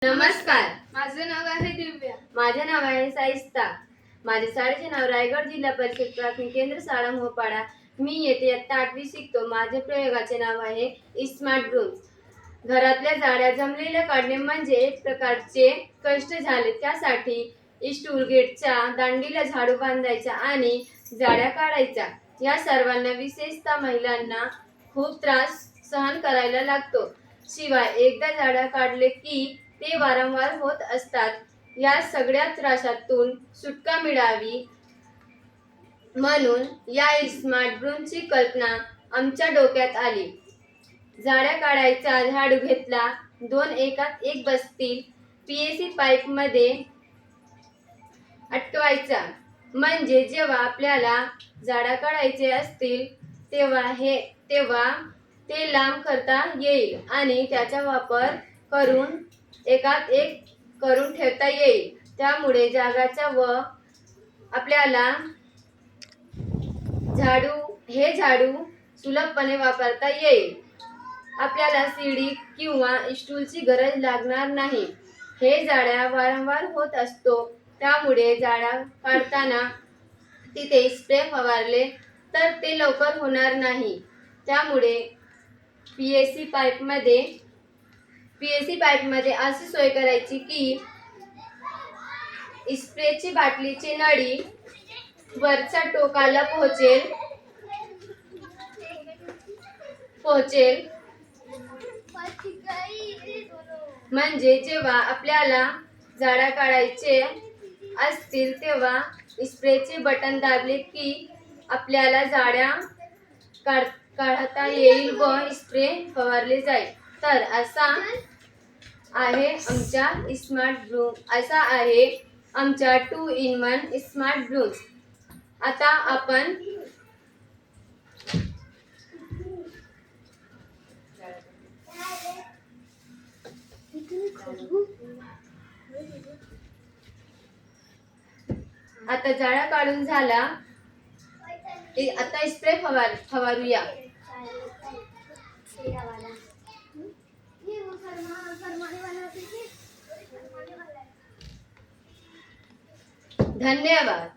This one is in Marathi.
नमस्कार, माझे नाव आहे दिव्या. माझे नाव आहे साईस्ता. माझे शाळेचे नाव रायगड जिल्हा परिषद प्राथमिक केंद्र शाळा मोपाडा. मी येथे इयत्ता 8वी शिकतो. माझे प्रयोगाचे नाव आहे स्मार्ट ब्रूम. घरातल्या जाड्या जमलेल्या काढणे म्हणजे एक प्रकारचे कष्ट झाले. त्यासाठी स्टूल गेटच्या दांडीला झाडू बांधायचा आणि जाड्या काढायचा. या सर्वांना विशेषतः महिलांना खूप त्रास सहन करायला लागतो. शिवाय एकदा जाड्या काढले की ते वारंवार होत असतात. या सगळ्या त्रासातून सुटका मिळावी म्हणून या स्मार्ट ब्रूमची कल्पना आमच्या डोक्यात आली. जाड्या काढायचा झाडू घेतला, 2 एकात एक बसतील पीएसी पाईप मध्ये अटकवायचा. म्हणजे जेव्हा आपल्याला जाड्या काढायचे असतील तेव्हा ते लांब करता येईल आणि त्याचा वापर करून एकात एक करून ठेवता येईल. त्यामुळे जागाचा व आपल्याला झाडू सुलभपणे वापरता येईल. आपल्याला सीडी किंवा स्टूलची गरज लागणार नाही. हे जाड्या वारंवार होत असतो. त्यामुळे जाड्या काढताना तिथे स्प्रे फवारले तर ते लवकर होणार नाही. त्यामुळे पीएसी पाईपमध्ये अशी सोय करायची की स्प्रेची बाटलीची नळी वरच्या टोकाला पोहोचेल. म्हणजे जेव्हा आपल्याला जाड्या काढायचे असतील तेव्हा स्प्रेचे बटन दाबले की आपल्याला जाड्या काढता येईल व स्प्रे फवारले जाईल. तर असा आहे आमच्या 2-in-1 स्मार्ट ब्रूम. आता आपण जाळा काढून झाला, आता स्प्रे फवारूया. धन्यवाद.